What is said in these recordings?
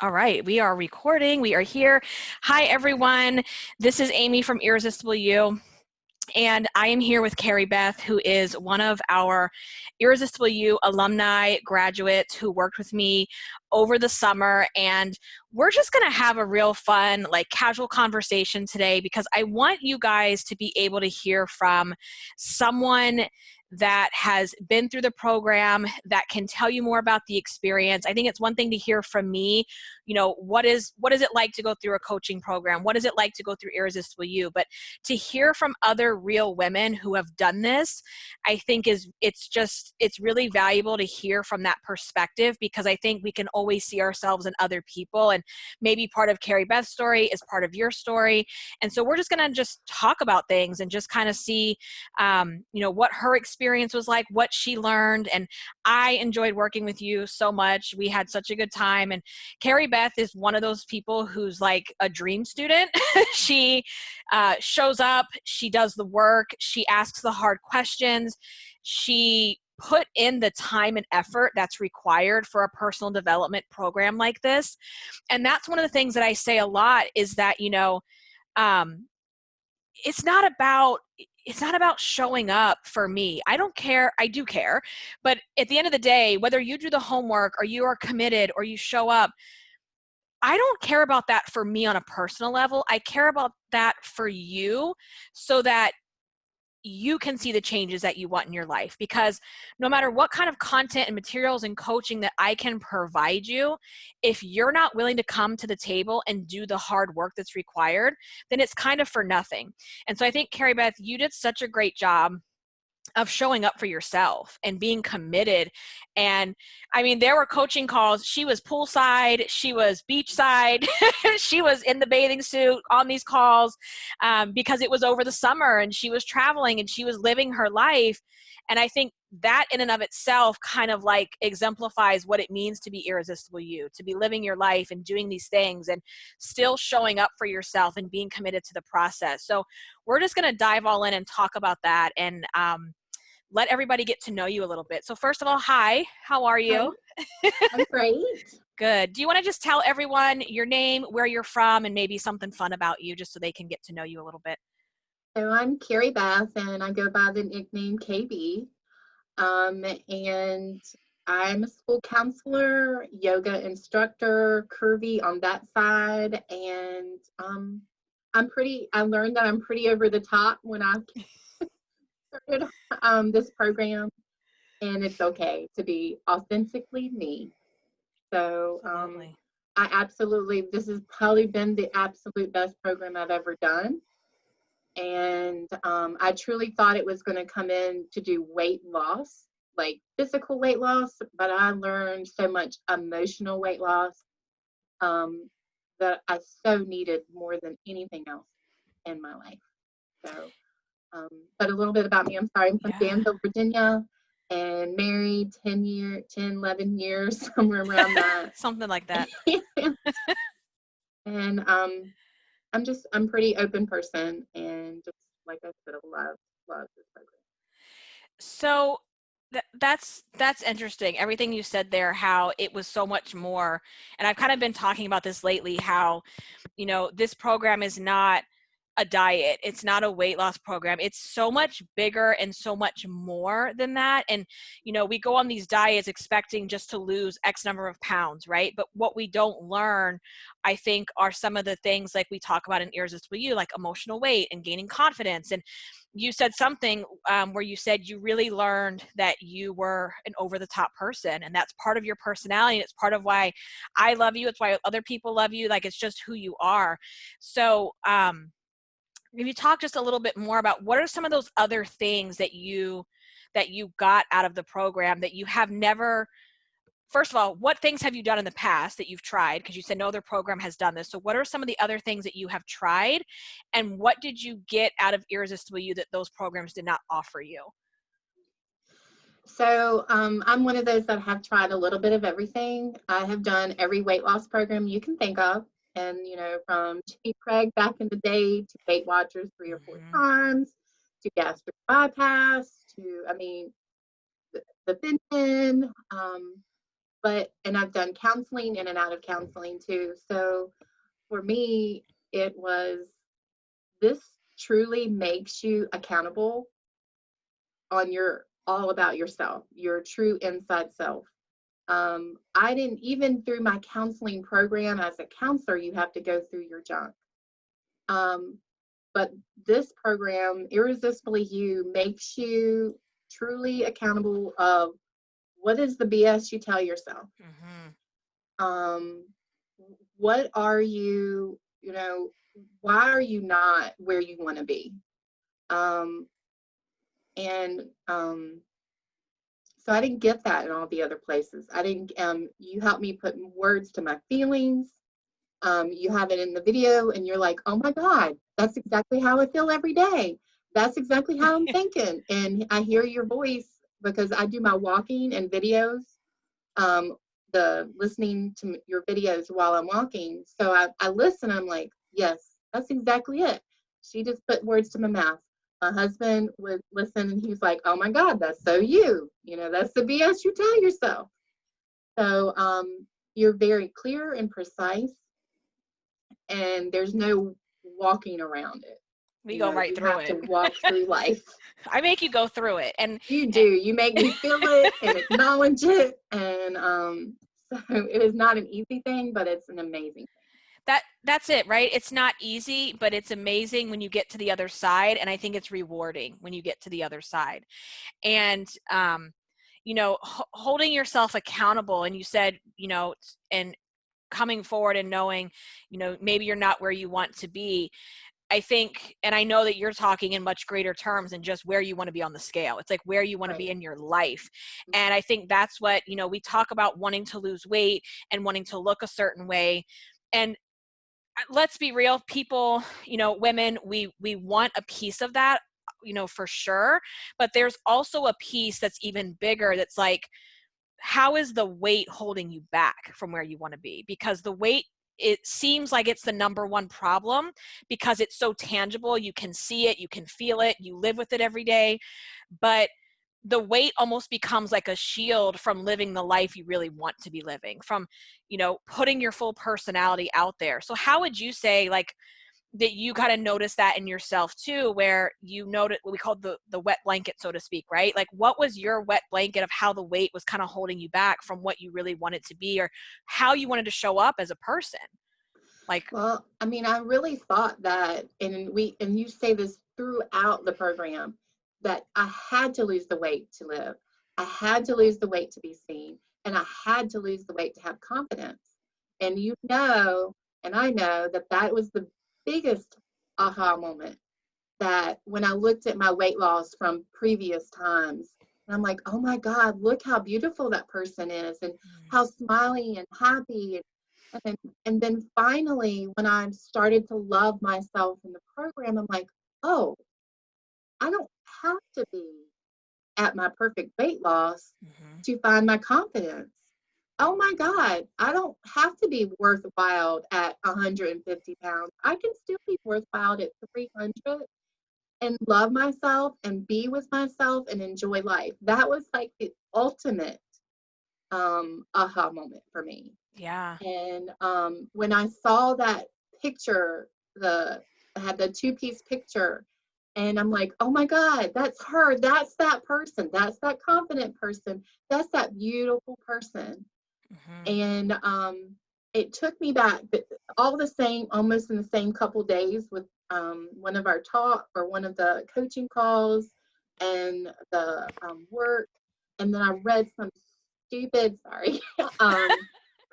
All right, we are recording. We are here. Hi, everyone. This is Amy from Irresistible You, and I am here with Kiri Beth, who is one of our Irresistible You alumni graduates who worked with me over the summer. And we're just going to have a real fun, like casual conversation today because I want you guys to be able to hear from someone that has been through the program, that can tell you more about the experience. I think it's one thing to hear from me, you know, what is it like to go through a coaching program? What is it like to go through Irresistible You? But to hear from other real women who have done this, I think it's really valuable to hear from that perspective, because I think we can always see ourselves in other people, and maybe part of Kiri Beth's story is part of your story. And so we're just going to just talk about things and just kind of see, what her experience was like, what she learned. And I enjoyed working with you so much. We had such a good time. And Kiri Beth is one of those people who's like a dream student. She shows up, she does the work, she asks the hard questions, she put in the time and effort that's required for a personal development program like this. And that's one of the things that I say a lot is that, um, it's not about showing up for me. I don't care. I do care. But at the end of the day, whether you do the homework or you are committed or you show up, I don't care about that for me on a personal level. I care about that for you so that you can see the changes that you want in your life. Because no matter what kind of content and materials and coaching that I can provide you, if you're not willing to come to the table and do the hard work that's required, then it's kind of for nothing. And so I think, Kiri Beth, you did such a great job of showing up for yourself and being committed. And I mean, there were coaching calls. She was poolside, she was beachside, she was in the bathing suit on these calls because it was over the summer and she was traveling and she was living her life. And I think that in and of itself kind of like exemplifies what it means to be Irresistible You, to be living your life and doing these things and still showing up for yourself and being committed to the process. So we're just going to dive all in and talk about that and let everybody get to know you a little bit. So first of all, hi, how are Hi, you? I'm great. Good. Do you want to just tell everyone your name, where you're from, and maybe something fun about you just so they can get to know you a little bit? So I'm Kiri Beth, and I go by the nickname KB. And I'm a school counselor, yoga instructor, curvy on that side, and I learned that I'm pretty over the top when I started this program, and it's okay to be authentically me. So Absolutely. this has probably been the absolute best program I've ever done. And I truly thought it was going to come in to do weight loss, like physical weight loss, but I learned so much emotional weight loss that I so needed more than anything else in my life. So, but a little bit about me. I'm sorry, I'm from Yeah. Danville, Virginia, and married 11 years, somewhere around that. Something like that. And I'm pretty open person, and just like I said, I love this program. So that's interesting. Everything you said there, how it was so much more. And I've kind of been talking about this lately, how, this program is not a diet. It's not a weight loss program. It's so much bigger and so much more than that. And, we go on these diets expecting just to lose X number of pounds, right? But what we don't learn, I think, are some of the things like we talk about in Irresistible You, like emotional weight and gaining confidence. And you said something where you said you really learned that you were an over the top person, and that's part of your personality. And it's part of why I love you. It's why other people love you. Like, it's just who you are. So, if you talk just a little bit more about what are some of those other things that you got out of the program that you have never, first of all, what things have you done in the past that you've tried? Because you said no other program has done this. So what are some of the other things that you have tried? And what did you get out of Irresistible You that those programs did not offer you? So I'm one of those that have tried a little bit of everything. I have done every weight loss program you can think of. And, from Chippy Craig back in the day to Weight Watchers 3 or 4 Mm-hmm. times to gastric bypass to, the Benton. and I've done counseling in and out of counseling too. So for me, it was, this truly makes you accountable on your, all about yourself, your true inside self. I didn't, even through my counseling program as a counselor, you have to go through your junk. But this program, Irresistibly You, makes you truly accountable of what is the BS you tell yourself. What are you, why are you not where you want to be? And so I didn't get that in all the other places. I didn't, you helped me put words to my feelings. You have it in the video and you're like, oh my God, that's exactly how I feel every day. That's exactly how I'm thinking. And I hear your voice because I do my walking and videos, the listening to your videos while I'm walking. So I listen, I'm like, yes, that's exactly it. She just put words to my mouth. My husband would listen and he's like, oh my God, that's so you. That's the BS you tell yourself. So you're very clear and precise, and there's no walking around it. We go right you through have it. to walk through life. I make you go through it. And you do. You make me feel it and acknowledge it. And so it is not an easy thing, but it's an amazing thing. That's it, right? It's not easy, but it's amazing when you get to the other side. And I think it's rewarding when you get to the other side. And, holding yourself accountable. And you said, and coming forward and knowing, maybe you're not where you want to be. I think, and I know that you're talking in much greater terms than just where you want to be on the scale. It's like where you want to be in your life. And I think that's what, we talk about wanting to lose weight and wanting to look a certain way. And let's be real, people, women, we want a piece of that, for sure. But there's also a piece that's even bigger. That's like, how is the weight holding you back from where you want to be? Because the weight, it seems like it's the number one problem because it's so tangible. You can see it, you can feel it, you live with it every day. But the weight almost becomes like a shield from living the life you really want to be living, from, putting your full personality out there. So how would you say, like, that you kind of noticed that in yourself too, where you noted what we called the wet blanket, so to speak, right? Like, what was your wet blanket of how the weight was kind of holding you back from what you really wanted to be, or how you wanted to show up as a person? Like, well, I mean, I really thought that, and you say this throughout the program, that I had to lose the weight to live. I had to lose the weight to be seen, and I had to lose the weight to have confidence. And and I know that that was the biggest aha moment, that when I looked at my weight loss from previous times, and I'm like, oh my God, look how beautiful that person is, and how smiley and happy. And then finally, when I started to love myself in the program, I'm like, oh, I don't have to be at my perfect weight loss to find my confidence. Oh my God, I don't have to be worthwhile at 150 pounds. I can still be worthwhile at 300 and love myself and be with myself and enjoy life. That was like the ultimate aha moment for me. yeah, And when I saw that picture, I had the two-piece picture, and I'm like, oh my God, that's her. That's that person. That's that confident person. That's that beautiful person. And it took me back, all the same, almost in the same couple days, with one of our one of the coaching calls and the work. And then I read some stupid, sorry,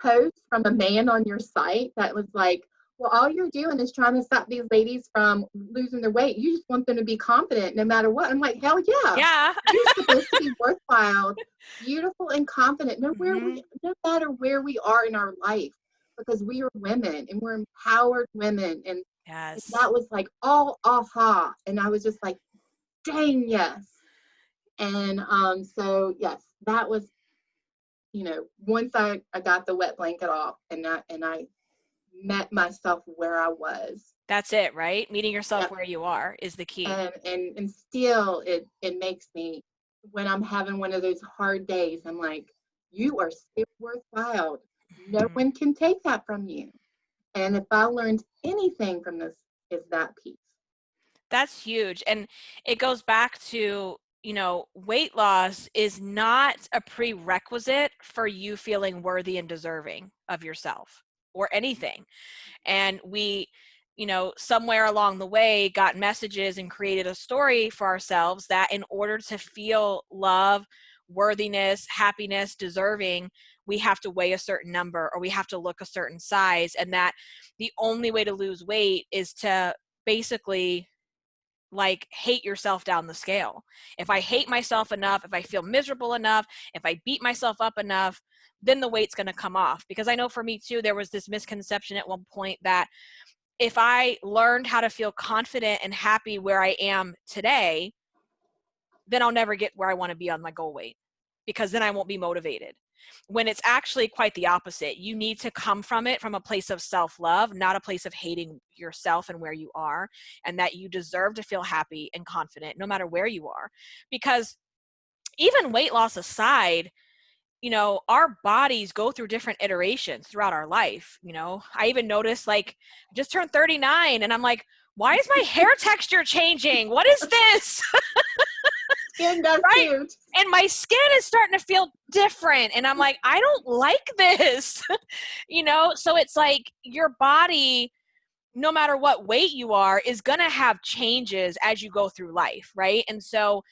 post from a man on your site that was like, well, all you're doing is trying to stop these ladies from losing their weight. You just want them to be confident no matter what. I'm like, hell yeah. yeah. We're supposed to be worthwhile, beautiful, and confident, no matter where we are in our life, because we are women and we're empowered women. And Yes. that was like all aha. And I was just like, dang, yes. And so yes, that was, once I got the wet blanket off, and I met myself where I was. That's it, right? Meeting yourself Yep. where you are is the key. And still it makes me, when I'm having one of those hard days, I'm like, You are still worthwhile. No Mhm. one can take that from you. And if I learned anything from this, is that piece. That's huge. And it goes back to, weight loss is not a prerequisite for you feeling worthy and deserving of yourself or anything. And we, somewhere along the way got messages and created a story for ourselves that in order to feel love, worthiness, happiness, deserving, we have to weigh a certain number or we have to look a certain size. And that the only way to lose weight is to basically like hate yourself down the scale. If I hate myself enough, if I feel miserable enough, if I beat myself up enough, then the weight's going to come off. Because I know for me too, there was this misconception at one point that if I learned how to feel confident and happy where I am today, then I'll never get where I want to be on my goal weight, because then I won't be motivated. When it's actually quite the opposite. You need to come from it from a place of self-love, not a place of hating yourself and where you are, and that you deserve to feel happy and confident no matter where you are. Because even weight loss aside, our bodies go through different iterations throughout our life. I even noticed, like, I just turned 39 and I'm like, why is my hair texture changing? What is this? Skin does Right? too. And my skin is starting to feel different. And I'm like, I don't like this. So it's like your body, no matter what weight you are, is going to have changes as you go through life. Right. And so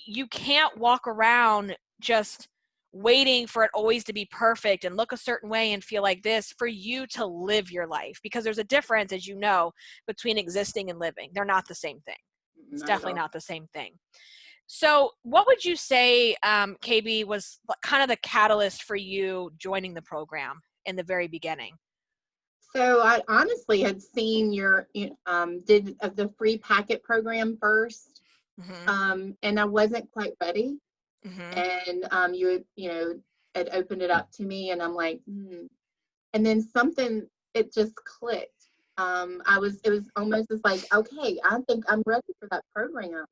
you can't walk around just waiting for it always to be perfect and look a certain way and feel like this for you to live your life, because there's a difference, as you know, between existing and living. They're not the same thing. It's Not at definitely all. not the same thing. So what would you say, KB, was kind of the catalyst for you joining the program in the very beginning? So I honestly had seen your did the free packet program first, Mm-hmm. and I wasn't quite ready. Mm-hmm. And had opened it up to me, and I'm like, and then something, it just clicked. It was almost as like, okay, I think I'm ready for that program.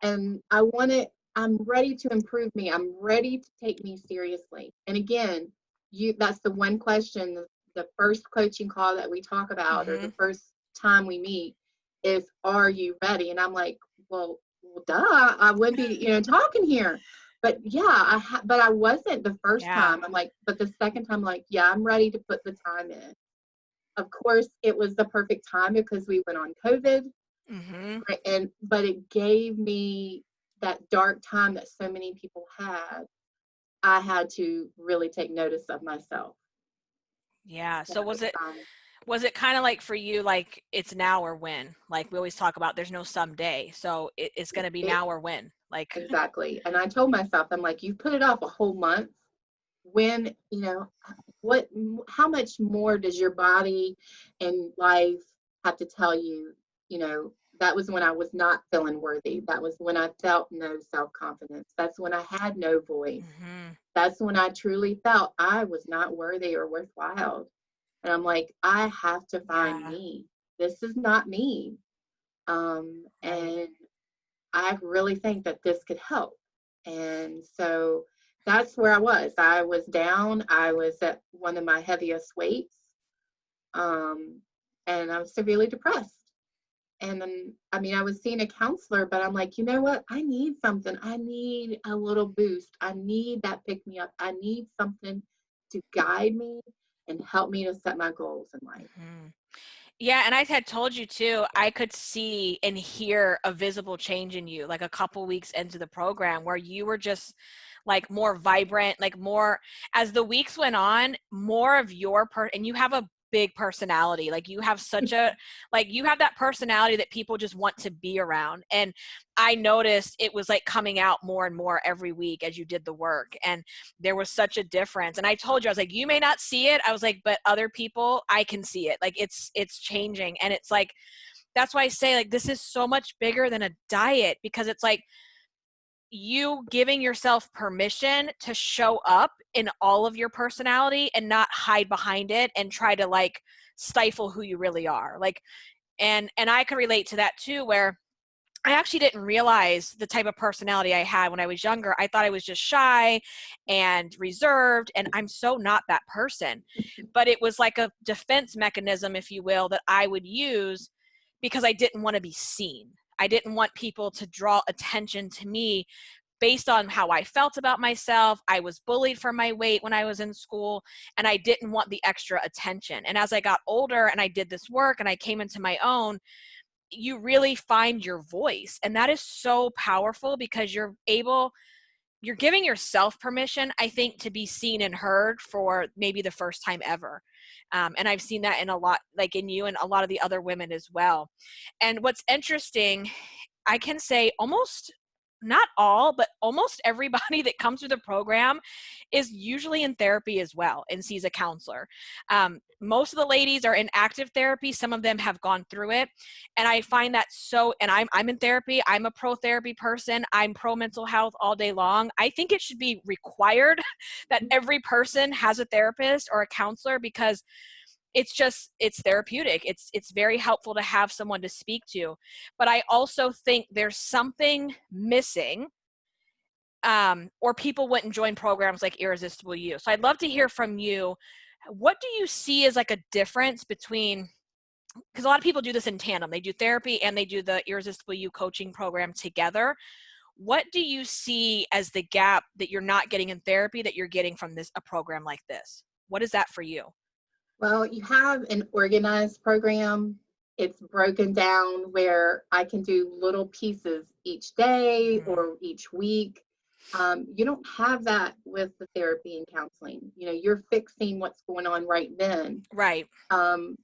And I'm ready to improve me. I'm ready to take me seriously. And again, that's the one question, the first coaching call that we talk about, or Mm-hmm. the first time we meet is, are you ready? And I'm like, well duh, I would be, talking here. But yeah, but I wasn't the first Yeah. time. I'm like, but the second time, like, yeah, I'm ready to put the time in. Of course, it was the perfect time because we went on COVID, Mm-hmm. right? But it gave me that dark time that so many people had. I had to really take notice of myself. Yeah. So That was was it time. was it kind of like for you, like it's now or when? Like we always talk about, there's no someday. So it's going to be It, now or when. Like, exactly. And I told myself, I'm like, you put it off a whole month. When, what, how much more does your body and life have to tell you? That was when I was not feeling worthy. That was when I felt no self-confidence. That's when I had no voice. mm-hmm. That's when I truly felt I was not worthy or worthwhile. And I'm like, I have to find Yeah. me. This is not me. Right. And I really think that this could help. And so that's where I was. I was down. I was at one of my heaviest weights. Um, and I was severely depressed. And then, I mean, I was seeing a counselor, but I'm like, you know what? I need something. I need a little boost. I need that pick me up. I need something to guide me and help me to set my goals in life. Mm-hmm. Yeah, and I had told you too, I could see and hear a visible change in you, like a couple weeks into the program, where you were just like more vibrant, like more, as the weeks went on, more of and you have a big personality. Like you have you have that personality that people just want to be around. And I noticed it was like coming out more and more every week as you did the work. And there was such a difference. And I told you, I was like, you may not see it. I was like, but other people, I can see it. Like it's changing. And it's like, that's why I say, like, this is so much bigger than a diet, because it's like you giving yourself permission to show up in all of your personality and not hide behind it and try to like stifle who you really are. Like, and I can relate to that too, where I actually didn't realize the type of personality I had when I was younger. I thought I was just shy and reserved, and I'm so not that person. But it was like a defense mechanism, if you will, that I would use because I didn't want to be seen. I didn't want people to draw attention to me based on how I felt about myself. I was bullied for my weight when I was in school, and I didn't want the extra attention. And as I got older and I did this work and I came into my own, you really find your voice. And that is so powerful because you're giving yourself permission, I think, to be seen and heard for maybe the first time ever. And I've seen that in a lot, like in you and a lot of the other women as well. And what's interesting, I can say almost, not all, but almost everybody that comes through the program is usually in therapy as well and sees a counselor. Most of the ladies are in active therapy. Some of them have gone through it. And I find that and I'm in therapy. I'm a pro therapy person. I'm pro mental health all day long. I think it should be required that every person has a therapist or a counselor, because it's therapeutic. It's very helpful to have someone to speak to. But I also think there's something missing, or people wouldn't join programs like Irresistible You. So I'd love to hear from you. What do you see as like a difference between, because a lot of people do this in tandem. They do therapy and they do the Irresistible You coaching program together. What do you see as the gap that you're not getting in therapy that you're getting from a program like this? What is that for you? Well, you have an organized program. It's broken down where I can do little pieces each day or each week. You don't have that with the therapy and counseling. You're fixing what's going on right then. Right. And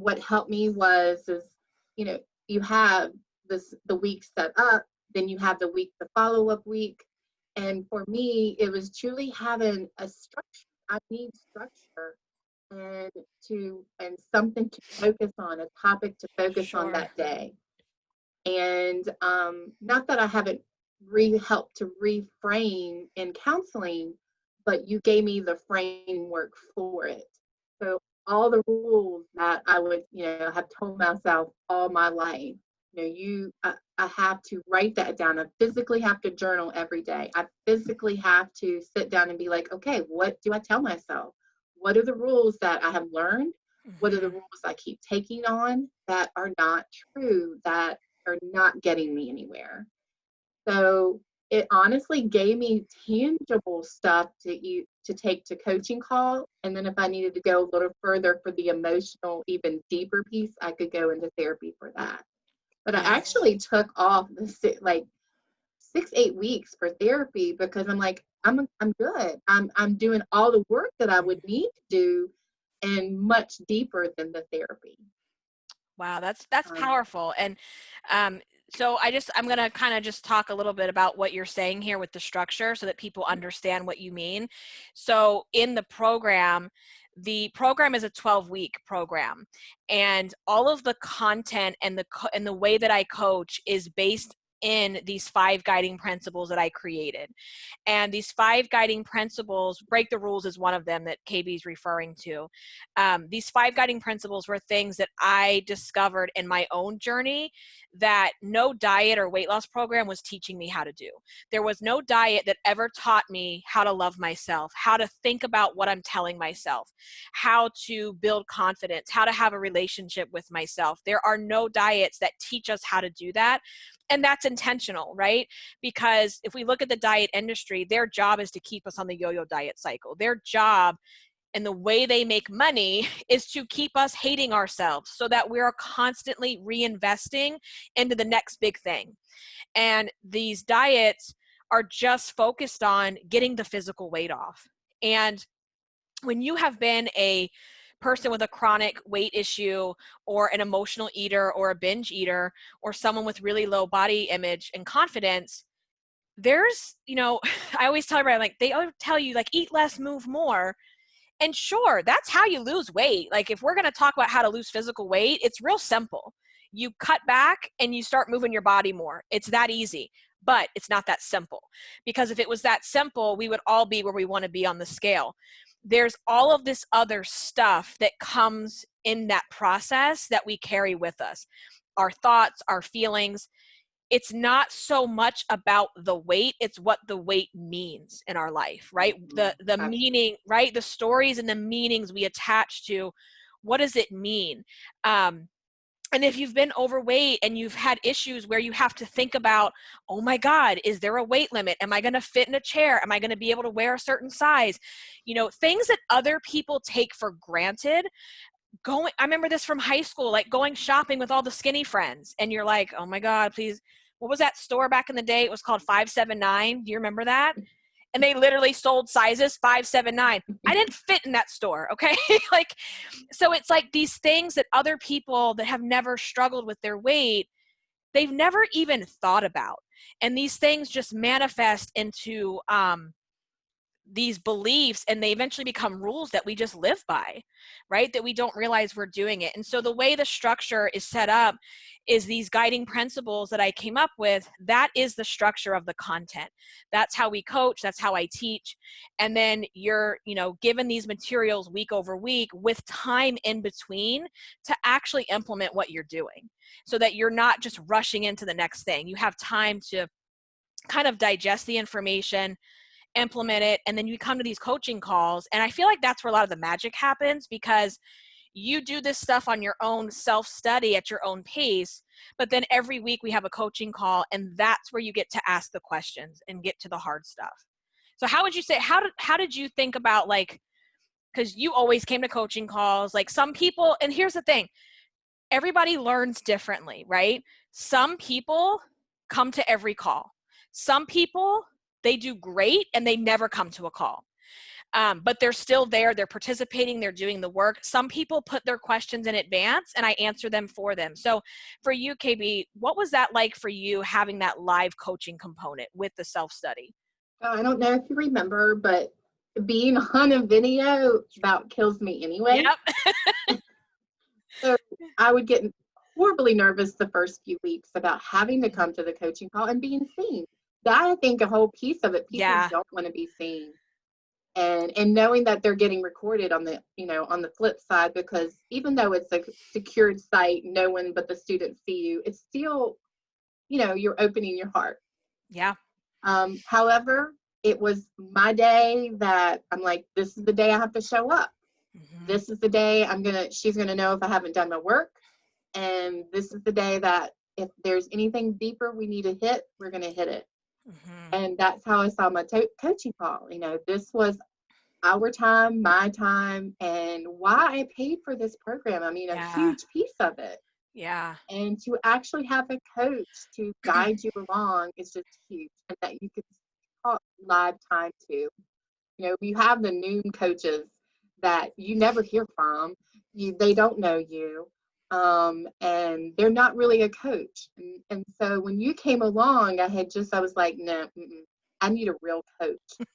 what helped me is, you have the week set up, then you have the follow-up week. And for me, it was truly having a structure. I need structure and something to focus on, a topic to focus on that day. And not that I haven't helped to reframe in counseling, but you gave me the framework for it. So all the rules that I would, have told myself all my life, I have to write that down. I physically have to journal every day. I physically have to sit down and be like, okay, what do I tell myself? What are the rules that I have learned? What are the rules I keep taking on that are not true, that are not getting me anywhere? So it honestly gave me tangible stuff to take to coaching call. And then if I needed to go a little further for the emotional, even deeper piece, I could go into therapy for that. But I actually took off like 6-8 weeks for therapy because I'm like, I'm good. I'm doing all the work that I would need to do and much deeper than the therapy. Wow, that's powerful. And so I'm going to kind of just talk a little bit about what you're saying here with the structure so that people understand what you mean. So in the program is a 12-week program, and all of the content and the way that I coach is based in these 5 guiding principles that I created. And these 5 guiding principles, break the rules is one of them that KB is referring to. These 5 guiding principles were things that I discovered in my own journey that no diet or weight loss program was teaching me how to do. There was no diet that ever taught me how to love myself, how to think about what I'm telling myself, how to build confidence, how to have a relationship with myself. There are no diets that teach us how to do that. And that's intentional, right? Because if we look at the diet industry, their job is to keep us on the yo-yo diet cycle. Their job and the way they make money is to keep us hating ourselves so that we are constantly reinvesting into the next big thing. And these diets are just focused on getting the physical weight off. And when you have been a person with a chronic weight issue or an emotional eater or a binge eater or someone with really low body image and confidence, there's, I always tell everybody, like, they always tell you, like, eat less, move more. And sure, that's how you lose weight. Like, if we're going to talk about how to lose physical weight, it's real simple. You cut back and you start moving your body more. It's that easy. But it's not that simple, because if it was that simple, we would all be where we want to be on the scale. There's all of this other stuff that comes in that process that we carry with us. Our thoughts, our feelings. it's not so much about the weight, it's what the weight means in our life, right? The meaning, right? The stories and the meanings we attach to what does it mean? And if you've been overweight and you've had issues where you have to think about, oh my God, is there a weight limit? Am I going to fit in a chair? Am I going to be able to wear a certain size? You know, things that other people take for granted. I remember this from high school, like going shopping with all the skinny friends. And you're like, oh my God, please. What was that store back in the day? It was called 579. Do you remember that? And they literally sold sizes 579. I didn't fit in that store. Okay. Like, so it's like these things that other people that have never struggled with their weight, they've never even thought about. And these things just manifest into these beliefs, and they eventually become rules that we just live by, right? That we don't realize we're doing it. And so the way the structure is set up is these guiding principles that I came up with. That is the structure of the content. That's how we coach. That's how I teach. And then you're, you know, given these materials week over week with time in between to actually implement what you're doing, so that you're not just rushing into the next thing. You have time to kind of digest the information, implement it, and then you come to these coaching calls. And I feel like that's where a lot of the magic happens, because you do this stuff on your own self-study at your own pace, but then every week we have a coaching call, and that's where you get to ask the questions and get to the hard stuff. So how would you say, how did you think about, like, because you always came to coaching calls, like some people, and here's the thing, everybody learns differently, right? Some people come to every call. Some people, they do great and they never come to a call. But they're still there, they're participating, they're doing the work. Some people put their questions in advance and I answer them for them. So for you, KB, what was that like for you, having that live coaching component with the self-study? I don't know if you remember, but being on a video about kills me anyway. Yep. So I would get horribly nervous the first few weeks about having to come to the coaching call and being seen. That, I think, a whole piece of it, people Yeah. don't want to be seen. And knowing that they're getting recorded on the, you know, on the flip side, because even though it's a secured site, no one but the students see you, it's still, you know, you're opening your heart. Yeah. However, it was my day that I'm like, this is the day I have to show up. Mm-hmm. This is the day she's gonna know if I haven't done my work. And this is the day that if there's anything deeper we need to hit, we're gonna hit it. Mm-hmm. And that's how I saw my coaching call. You know, this was our time, my time, and why I paid for this program. I mean, a huge piece of it. Yeah. And to actually have a coach to guide you along is just huge. And that you can talk live time to. You know, you have the noon coaches that you never hear from. They don't know you. And they're not really a coach. And so when you came along, I was like, no, I need a real coach.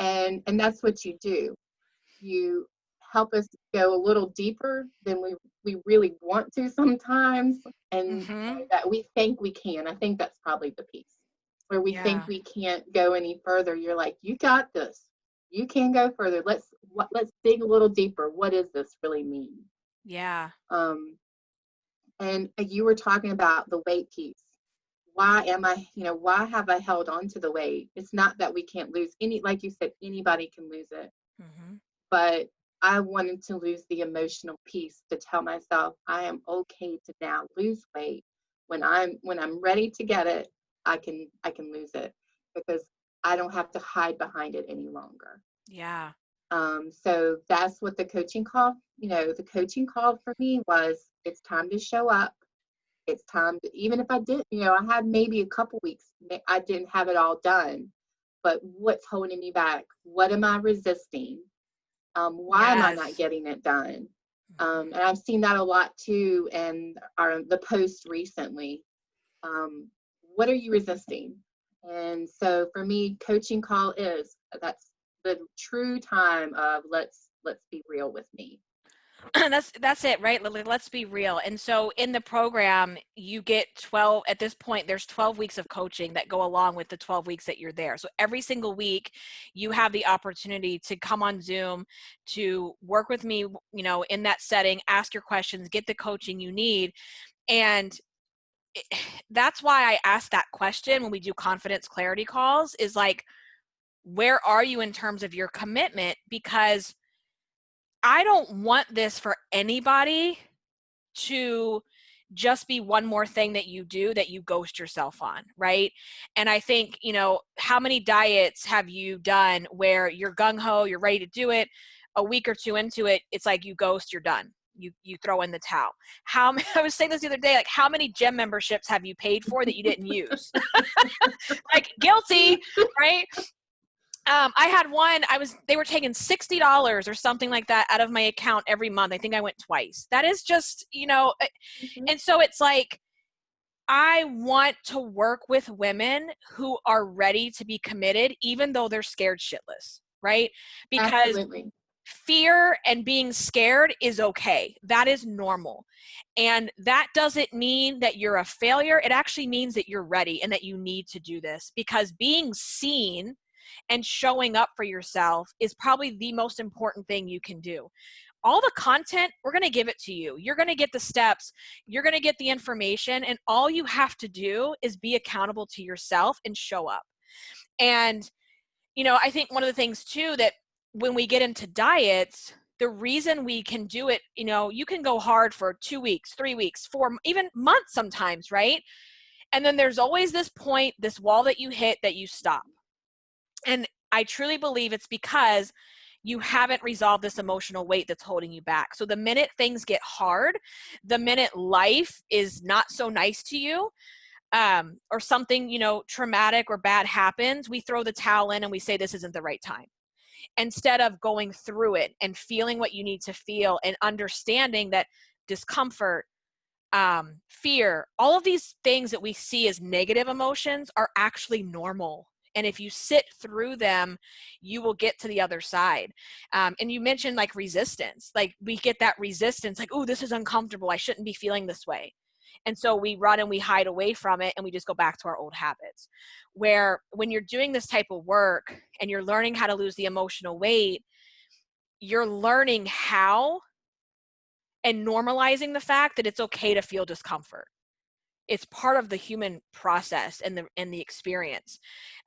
And that's what you do. You help us go a little deeper than we really want to sometimes, and that we think we can. I think that's probably the piece where we think we can't go any further. You're like, you got this. You can go further. Let's dig a little deeper. What does this really mean? Yeah. And you were talking about the weight piece. Why have I held on to the weight? It's not that we can't lose like you said, anybody can lose it. Mm-hmm. But I wanted to lose the emotional piece to tell myself I am okay to now lose weight. When I'm ready to get it, I can lose it, because I don't have to hide behind it any longer. Yeah. So that's what the coaching call, the coaching call for me was, it's time to show up. It's time to, even if I did, I had maybe a couple weeks, I didn't have it all done, but what's holding me back? What am I resisting? Why am I not getting it done? And I've seen that a lot too, and the post recently. What are you resisting? And so for me, coaching call that's the true time of let's be real with me. That's it, right? Let's be real. And so in the program, you get 12, at this point, there's 12 weeks of coaching that go along with the 12 weeks that you're there. So every single week, you have the opportunity to come on Zoom, to work with me, in that setting, ask your questions, get the coaching you need. And that's why I ask that question when we do confidence clarity calls, is like, where are you in terms of your commitment? Because I don't want this for anybody to just be one more thing that you do that you ghost yourself on, right? And I think, how many diets have you done where you're gung-ho, you're ready to do it, a week or two into it, it's like you ghost, you're done. You throw in the towel. I was saying this the other day, like, how many gym memberships have you paid for that you didn't use? Like, guilty, right? I had one, they were taking $60 or something like that out of my account every month. I think I went twice. That is just, Mhm. and so it's like, I want to work with women who are ready to be committed, even though they're scared shitless, right? Because Absolutely. fear and being scared is okay. That is normal. And that doesn't mean that you're a failure. It actually means that you're ready and that you need to do this, because being seen and showing up for yourself is probably the most important thing you can do. All the content, we're going to give it to you. You're going to get the steps. You're going to get the information. And all you have to do is be accountable to yourself and show up. And, I think one of the things too, that when we get into diets, the reason we can do it, you can go hard for 2 weeks, 3 weeks, 4, even months sometimes, right? And then there's always this point, this wall that you hit, that you stop. And I truly believe it's because you haven't resolved this emotional weight that's holding you back. So the minute things get hard, the minute life is not so nice to you, or something, traumatic or bad happens, we throw the towel in and we say, this isn't the right time. Instead of going through it and feeling what you need to feel and understanding that discomfort, fear, all of these things that we see as negative emotions are actually normal. And if you sit through them, you will get to the other side. And you mentioned like resistance, like we get that resistance, like, oh, this is uncomfortable. I shouldn't be feeling this way. And so we run and we hide away from it and we just go back to our old habits. Where when you're doing this type of work and you're learning how to lose the emotional weight, you're learning how and normalizing the fact that it's okay to feel discomfort. It's part of the human process and the experience,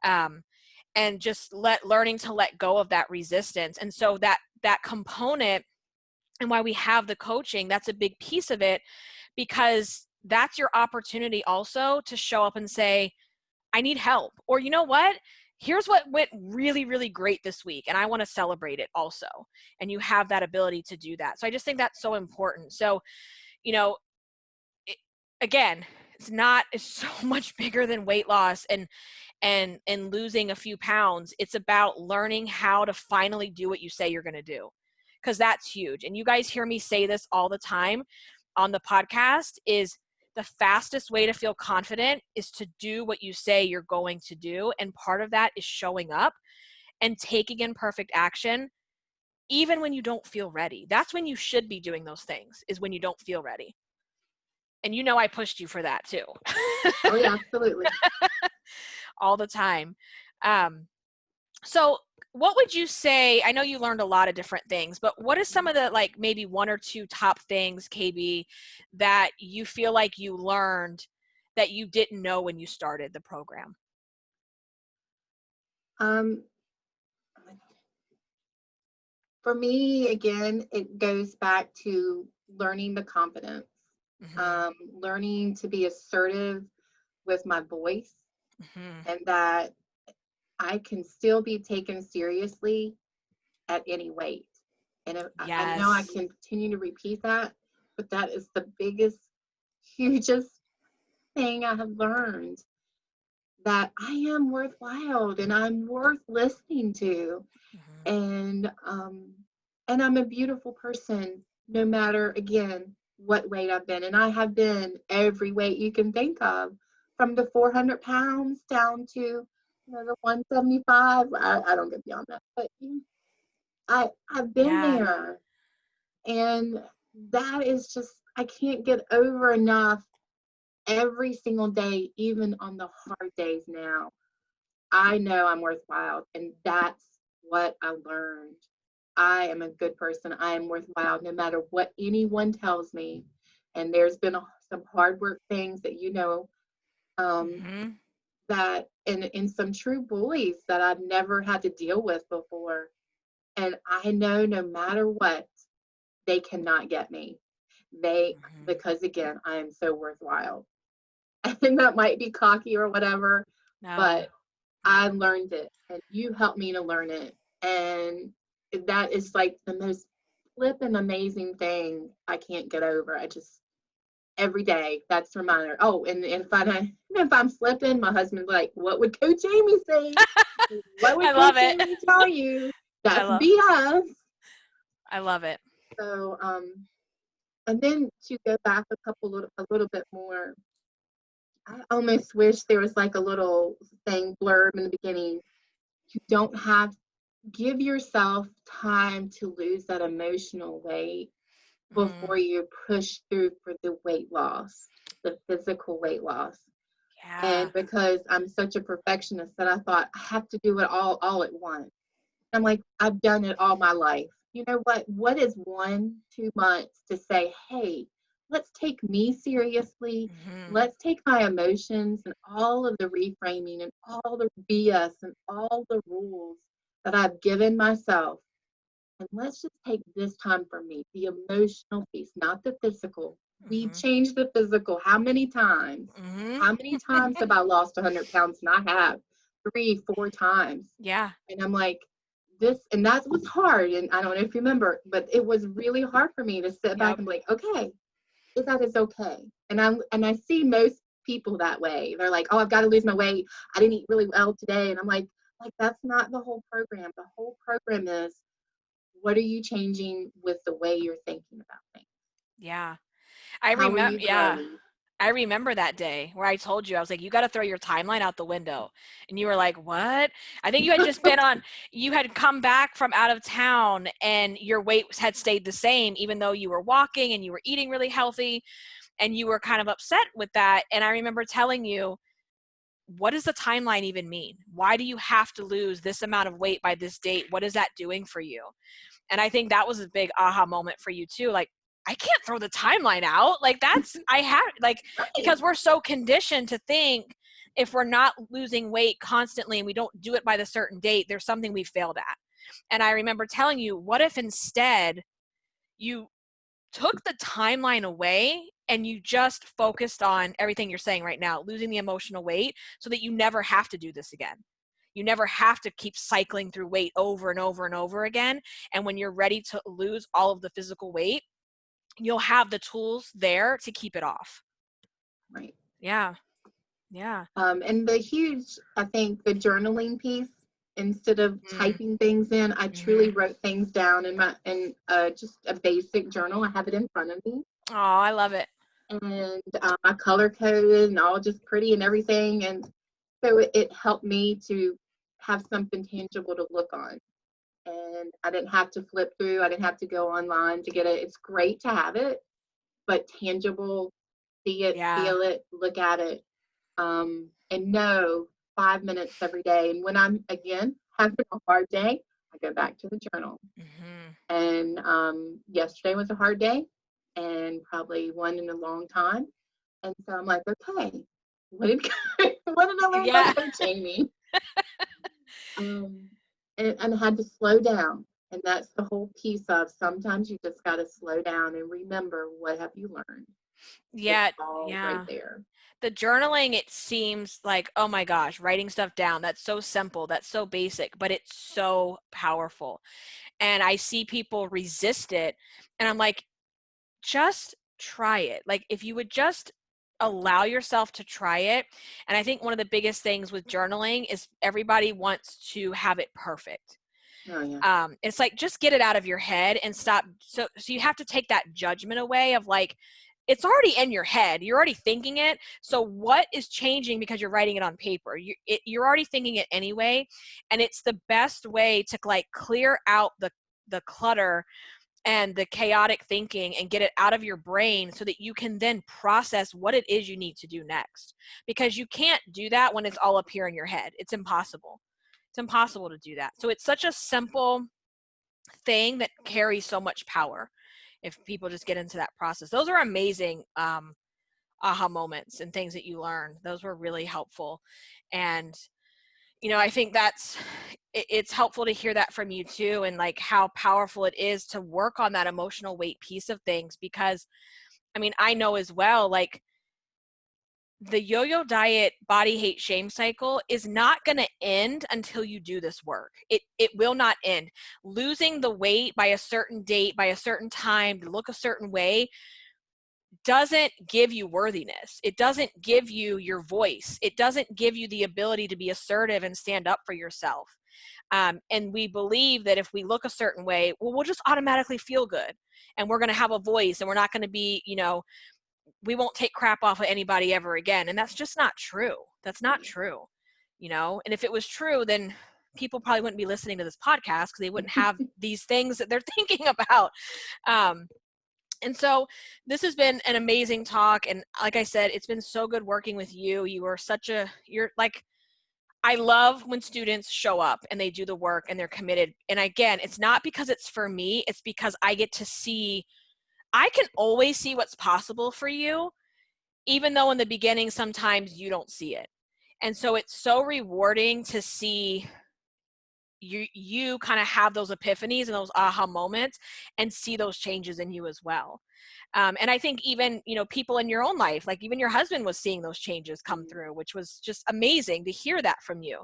and just learning to let go of that resistance. And so that component, and why we have the coaching, that's a big piece of it, because that's your opportunity also to show up and say, I need help, or you know what, here's what went really, really great this week, and I want to celebrate it also. And you have that ability to do that. So I just think that's so important. So, you know, again, it's so much bigger than weight loss and losing a few pounds. It's about learning how to finally do what you say you're going to do, because that's huge. And you guys hear me say this all the time on the podcast, is the fastest way to feel confident is to do what you say you're going to do. And part of that is showing up and taking imperfect action, even when you don't feel ready. That's when you should be doing those things, is when you don't feel ready. And I pushed you for that too. Oh yeah, absolutely. All the time. So what would you say, I know you learned a lot of different things, but what is some of the, like, maybe one or two top things, KB, that you feel like you learned that you didn't know when you started the program? Um, for me, again, it goes back to learning the confidence, Mm-hmm. learning to be assertive with my voice, Mm-hmm. and that I can still be taken seriously at any weight. And I know I Yes. can continue to repeat that, but that is the biggest, hugest thing I have learned, that I am worthwhile and I'm worth listening to. Mm-hmm. And I'm a beautiful person, no matter, again, what weight I've been. And I have been every weight you can think of, from the 400 pounds down to the 175. I don't get beyond that, but I've been Yeah. there. And that is just, I can't get over enough. Every single day, even on the hard days now, I know I'm worthwhile, and that's what I learned. I am a good person. I am worthwhile no matter what anyone tells me. And there's been some hard work things that, um, Mm-hmm. that and some true bullies that I've never had to deal with before. And I know no matter what, they cannot get me. Mm-hmm. Because again, I am so worthwhile. And that might be cocky or whatever, No. but I learned it and you helped me to learn it. And that is like the most flippin' amazing thing I can't get over. I just every day that's a reminder. Oh, and if I'm slipping, my husband's like, what would Coach Amy say? What I would love Coach it. Amy tell you? I That's love BS. I love it. So and then to go back a little bit more, I almost wish there was like a little thing blurb in the beginning. You don't have give yourself time to lose that emotional weight Mm, before you push through for the weight loss, the physical weight loss. yeah. And because I'm such a perfectionist that I thought I have to do it all at once. I'm like, I've done it all my life. You know what? What is 1, 2 months to say, hey, let's take me seriously. Mm-hmm. Let's take my emotions and all of the reframing and all the BS and all the rules that I've given myself. And let's just take this time for me, the emotional piece, not the physical. We've Mm-hmm. changed the physical how many times? Mm-hmm. How many times have I lost 100 pounds? And I have 3, 4 times. Yeah. And I'm like, and that was hard. And I don't know if you remember, but it was really hard for me to sit back Yep. and be like, okay, that is okay. And I see most people that way. They're like, oh, I've got to lose my weight. I didn't eat really well today. And I'm like that's not the whole program. The whole program is what are you changing with the way you're thinking about things? Yeah. How are you Yeah. growing? I remember that day where I told you, I was like, you got to throw your timeline out the window. And you were like, what? I think you had come back from out of town and your weight had stayed the same, even though you were walking and you were eating really healthy and you were kind of upset with that. And I remember telling you, what does the timeline even mean? Why do you have to lose this amount of weight by this date? What is that doing for you? And I think that was a big aha moment for you too. Like, I can't throw the timeline out. Like because Right. we're so conditioned to think if we're not losing weight constantly and we don't do it by the certain date, there's something we failed at. And I remember telling you, what if instead you took the timeline away and you just focused on everything you're saying right now, losing the emotional weight so that you never have to do this again. You never have to keep cycling through weight over and over and over again. And when you're ready to lose all of the physical weight, you'll have the tools there to keep it off. Right. Yeah. Yeah. And I think the journaling piece, instead of Mm. typing things in, I truly Mm-hmm. wrote things down in just a basic journal. I have it in front of me, Oh, I love it. and I color coded and all just pretty and everything. And so it helped me to have something tangible to look on. And I didn't have to flip through. I didn't have to go online to get it. It's great to have it, but tangible, see it, Yeah. feel it, look at it, and know 5 minutes every day. And when I'm again having a hard day, I go back to the journal. Mm-hmm. And yesterday was a hard day, and probably one in a long time. And so I'm like, okay, what did what did I learn Yeah. about Coach Amy? Um, and I had to slow down. And that's the whole piece of sometimes you just got to slow down and remember what have you learned. It's Yeah. all right Yeah. there. The journaling, it seems like, oh my gosh, writing stuff down, that's so simple, that's so basic, but it's so powerful. And I see people resist it. And I'm like, just try it. Like, if you would just allow yourself to try it. And I think one of the biggest things with journaling is everybody wants to have it perfect. Oh yeah. It's like, just get it out of your head and stop. So you have to take that judgment away of like, it's already in your head. You're already thinking it. So what is changing because you're writing it on paper? You're already thinking it anyway. And it's the best way to like clear out the clutter and the chaotic thinking and get it out of your brain so that you can then process what it is you need to do next. Because you can't do that when it's all up here in your head. It's impossible. It's impossible to do that. So it's such a simple thing that carries so much power if people just get into that process. Those are amazing aha moments and things that you learned. Those were really helpful. And, I think it's helpful to hear that from you too, and like how powerful it is to work on that emotional weight piece of things, because I know as well, like the yo-yo diet body hate shame cycle is not going to end until you do this work. It will not end. Losing the weight by a certain date, by a certain time, to look a certain way doesn't give you worthiness. It doesn't give you your voice. It doesn't give you the ability to be assertive and stand up for yourself. And we believe that if we look a certain way, well, we'll just automatically feel good and we're going to have a voice and we're not going to be, we won't take crap off of anybody ever again. And that's just not true. That's not true, And if it was true, then people probably wouldn't be listening to this podcast because they wouldn't have these things that they're thinking about. And so this has been an amazing talk. And like I said, it's been so good working with you. You're like, I love when students show up and they do the work and they're committed. And again, it's not because it's for me, it's because I get to see, I can always see what's possible for you, even though in the beginning, sometimes you don't see it. And so it's so rewarding to see you kind of have those epiphanies and those aha moments and see those changes in you as well. And I think even, people in your own life, like even your husband was seeing those changes come through, which was just amazing to hear that from you.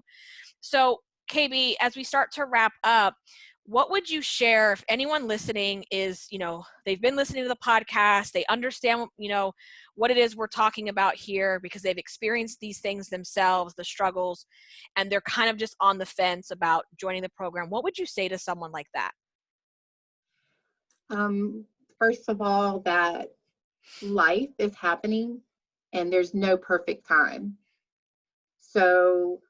So KB, as we start to wrap up, what would you share if anyone listening is, they've been listening to the podcast, they understand, what it is we're talking about here because they've experienced these things themselves, the struggles, and they're kind of just on the fence about joining the program. What would you say to someone like that? First of all, that life is happening and there's no perfect time. So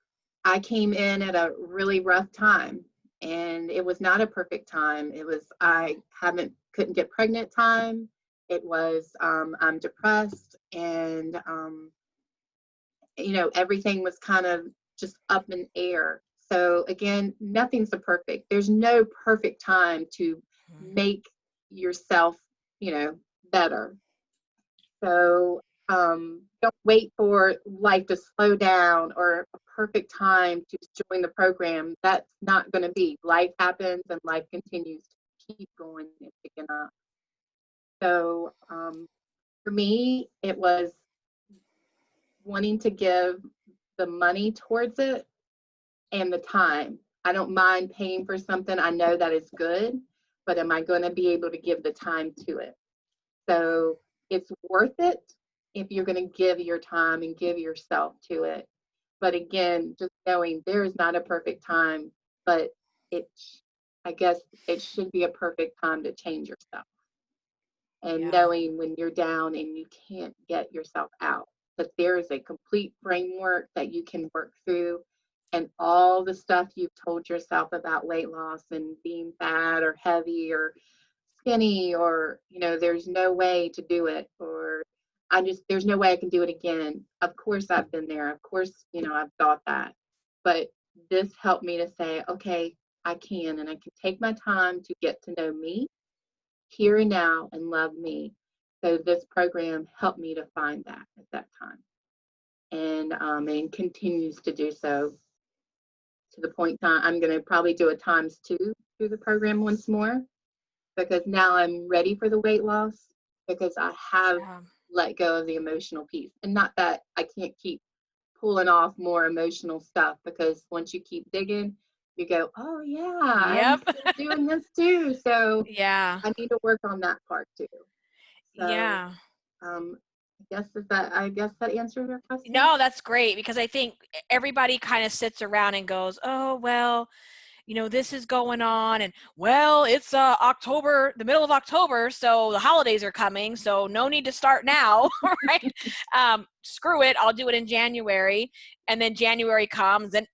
I came in at a really rough time and it was not a perfect time. It was, couldn't get pregnant time. It was, I'm depressed and, everything was kind of just up in air. So again, nothing's a perfect. There's no perfect time to make yourself, better. So don't wait for life to slow down or a perfect time to join the program. That's not going to be. Life happens and life continues to keep going and picking up. So for me, it was wanting to give the money towards it and the time. I don't mind paying for something I know that is good, but am I going to be able to give the time to it? So it's worth it if you're going to give your time and give yourself to it. But again, just knowing there is not a perfect time, but I guess it should be a perfect time to change yourself. And knowing when you're down and you can't get yourself out, that there is a complete framework that you can work through, and all the stuff you've told yourself about weight loss and being fat or heavy or skinny or, there's no way to do it, or there's no way I can do it again. Of course I've been there. Of course, I've thought that. But this helped me to say, okay, I can, and I can take my time to get to know me here and now and love me. So this program helped me to find that at that time. And continues to do so to the point I'm going to probably do a ×2 through the program once more, because now I'm ready for the weight loss, because I have let go of the emotional piece. And not that I can't keep pulling off more emotional stuff, because once you keep digging, you go, oh yeah, Yep. I'm still doing this too. So yeah, I need to work on that part too. So, yeah. I guess that answered your question. No, that's great, because I think everybody kind of sits around and goes, oh, well, this is going on, and well, it's October, the middle of October, so the holidays are coming, so no need to start now, right? Screw it, I'll do it in January. And then January comes, and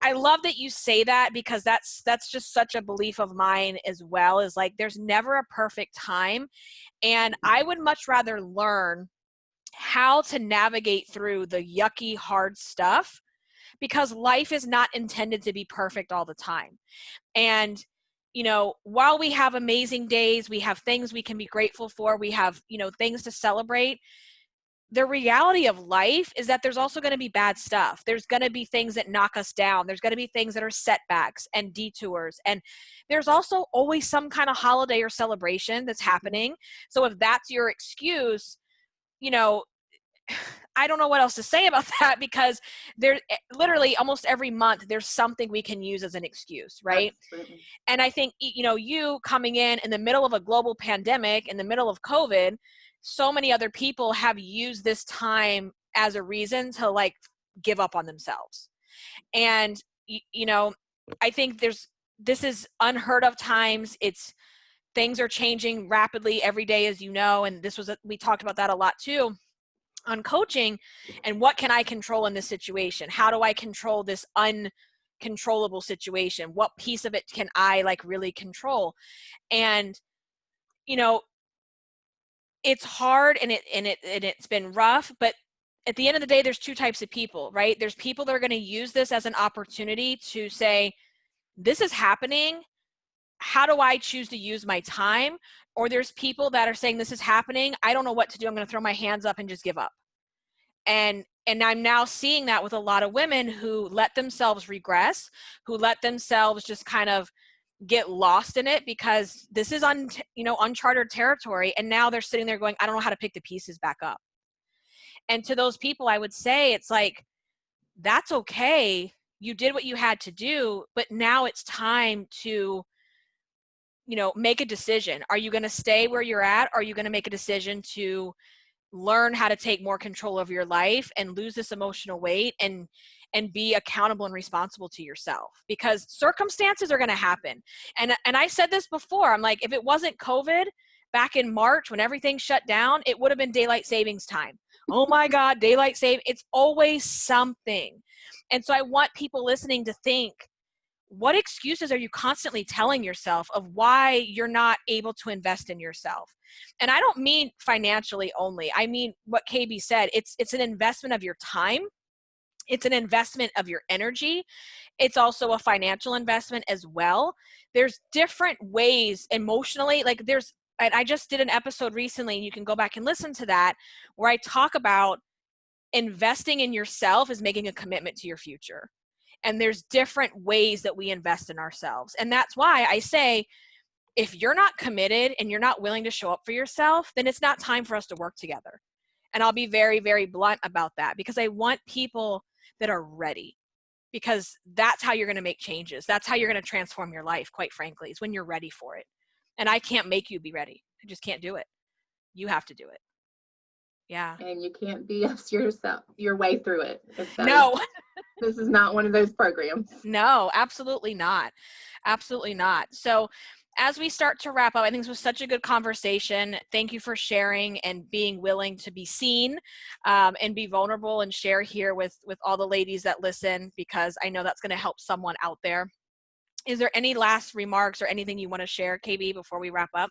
I love that you say that, because that's just such a belief of mine as well, is like, there's never a perfect time. And I would much rather learn how to navigate through the yucky, hard stuff, because life is not intended to be perfect all the time. And you know, while we have amazing days, we have things we can be grateful for, we have, you know, things to celebrate, the reality of life is that there's also going to be bad stuff. There's going to be things that knock us down. There's going to be things that are setbacks and detours. And there's also always some kind of holiday or celebration that's happening. So if that's your excuse, you know, I don't know what else to say about that, because there literally almost every month there's something we can use as an excuse, right? Absolutely. And I think, you know, you coming in the middle of a global pandemic, in the middle of COVID, so many other people have used this time as a reason to like give up on themselves. And, you know, I think this is unheard of times. Things are changing rapidly every day, as you know, and we talked about that a lot too on coaching. And what can I control in this situation? How do I control this uncontrollable situation? What piece of it can I like really control? And, you know, it's hard, and it's been rough, but at the end of the day, there's two types of people, right? There's people that are going to use this as an opportunity to say, this is happening. How do I choose to use my time? Or there's people that are saying, this is happening. I don't know what to do. I'm going to throw my hands up and just give up. And I'm now seeing that with a lot of women who let themselves regress, who let themselves just kind of get lost in it, because this is uncharted territory. And now they're sitting there going, I don't know how to pick the pieces back up. And to those people, I would say, it's like, that's okay. You did what you had to do, but now it's time to, you know, make a decision. Are you going to stay where you're at? Or are you going to make a decision to learn how to take more control of your life and lose this emotional weight and be accountable and responsible to yourself? Because circumstances are going to happen. And I said this before, I'm like, if it wasn't COVID back in March when everything shut down, it would have been daylight savings time. Oh my God, daylight save. It's always something. And so I want people listening to think, what excuses are you constantly telling yourself of why you're not able to invest in yourself? And I don't mean financially only. I mean what KB said. It's an investment of your time. It's an investment of your energy. It's also a financial investment as well. There's different ways emotionally. Like I just did an episode recently, and you can go back and listen to that, where I talk about investing in yourself is making a commitment to your future. And there's different ways that we invest in ourselves. And that's why I say, if you're not committed and you're not willing to show up for yourself, then it's not time for us to work together. And I'll be very, very blunt about that, because I want people that are ready, because that's how you're going to make changes. That's how you're going to transform your life, quite frankly, is when you're ready for it. And I can't make you be ready. I just can't do it. You have to do it. Yeah. And you can't BS your way through it. No. This is not one of those programs. No, absolutely not. Absolutely not. So as we start to wrap up, I think this was such a good conversation. Thank you for sharing and being willing to be seen, and be vulnerable and share here with all the ladies that listen, because I know that's going to help someone out there. Is there any last remarks or anything you want to share, KB, before we wrap up?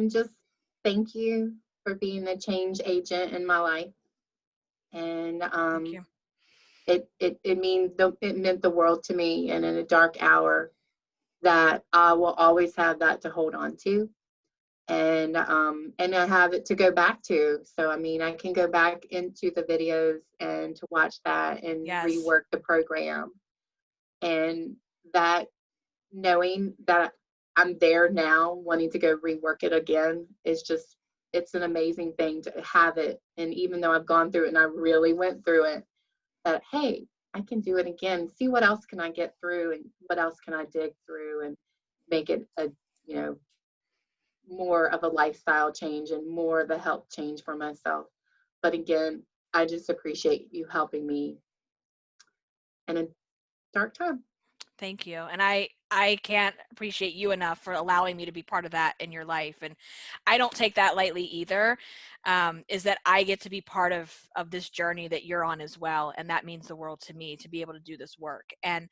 Just thank you for being a change agent in my life. And Thank you. it meant the world to me, and in a dark hour that I will always have that to hold on to, and I have it to go back to. So I mean, I can go back into the videos and to watch that and Yes. rework the program, and that knowing that I'm there now wanting to go rework it again is just, it's an amazing thing to have it. And even though I've gone through it and I really went through it, that, hey, I can do it again. See what else can I get through, and what else can I dig through, and make it a, you know, more of a lifestyle change and more of a health change for myself. But again, I just appreciate you helping me in a dark time. Thank you. And I can't appreciate you enough for allowing me to be part of that in your life. And I don't take that lightly either, is that I get to be part of this journey that you're on as well. And that means the world to me, to be able to do this work. And,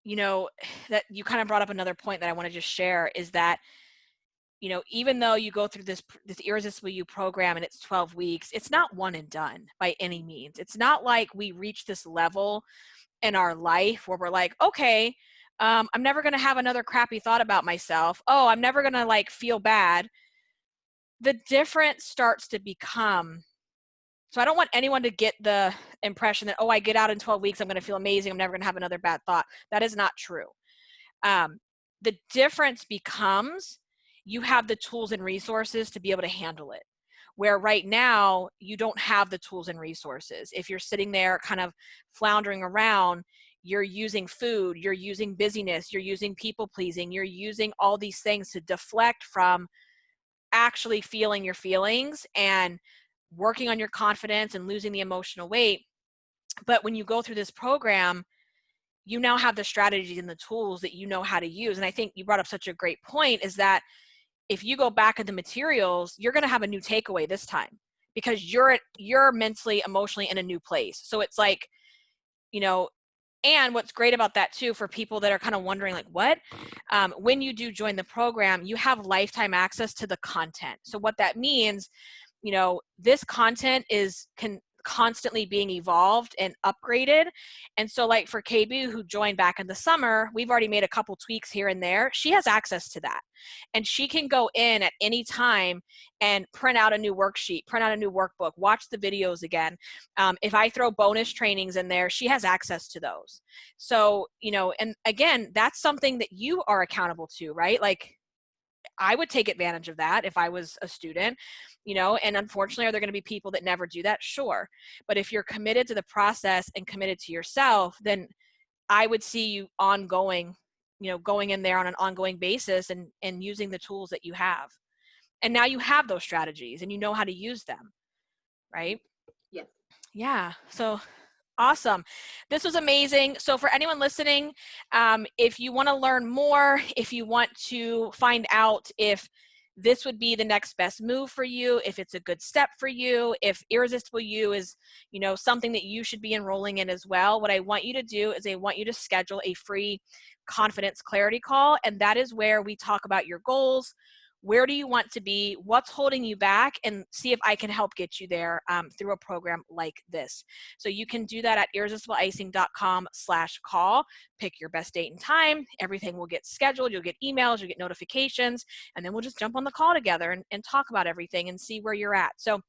you know, that you kind of brought up another point that I want to just share, is that, you know, even though you go through this Irresistible You program and it's 12 weeks, it's not one and done by any means. It's not like we reach this level in our life where we're like, okay, I'm never going to have another crappy thought about myself. Oh, I'm never going to like feel bad. The difference starts to become, so I don't want anyone to get the impression that, oh, I get out in 12 weeks, I'm going to feel amazing, I'm never going to have another bad thought. That is not true. The difference becomes you have the tools and resources to be able to handle it. Where right now, you don't have the tools and resources. If you're sitting there kind of floundering around, you're using food, you're using busyness, you're using people pleasing, you're using all these things to deflect from actually feeling your feelings and working on your confidence and losing the emotional weight. But when you go through this program, you now have the strategies and the tools that you know how to use. And I think you brought up such a great point, is that if you go back at the materials, you're going to have a new takeaway this time because you're mentally, emotionally in a new place. So it's like, you know, and what's great about that too, for people that are kind of wondering like, what, when you do join the program, you have lifetime access to the content. So what that means, you know, this content is constantly being evolved and upgraded. And so like for KB, who joined back in the summer, we've already made a couple tweaks here and there. She has access to that. And she can go in at any time and print out a new worksheet, print out a new workbook, watch the videos again. If I throw bonus trainings in there, she has access to those. So, you know, and again, that's something that you are accountable to, right? Like, I would take advantage of that if I was a student, you know, and unfortunately, are there going to be people that never do that? Sure. But if you're committed to the process and committed to yourself, then I would see you ongoing, you know, going in there on an ongoing basis and using the tools that you have. And now you have those strategies and you know how to use them, right? Yes. Yeah. So awesome. This was amazing. So for anyone listening, if you want to learn more, if you want to find out if this would be the next best move for you, if it's a good step for you, if Irresistible You is, you know, something that you should be enrolling in as well, what I want you to do is I want you to schedule a free confidence clarity call. And that is where we talk about your goals. Where do you want to be? What's holding you back? And see if I can help get you there through a program like this. So you can do that at irresistibleicing.com/call. Pick your best date and time. Everything will get scheduled. You'll get emails, you'll get notifications, and then we'll just jump on the call together and talk about everything and see where you're at. So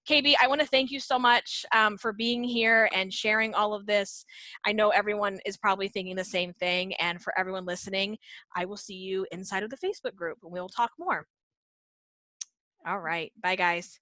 KB, I want to thank you so much for being here and sharing all of this. I know everyone is probably thinking the same thing. And for everyone listening, I will see you inside of the Facebook group and we'll talk more. All right. Bye, guys.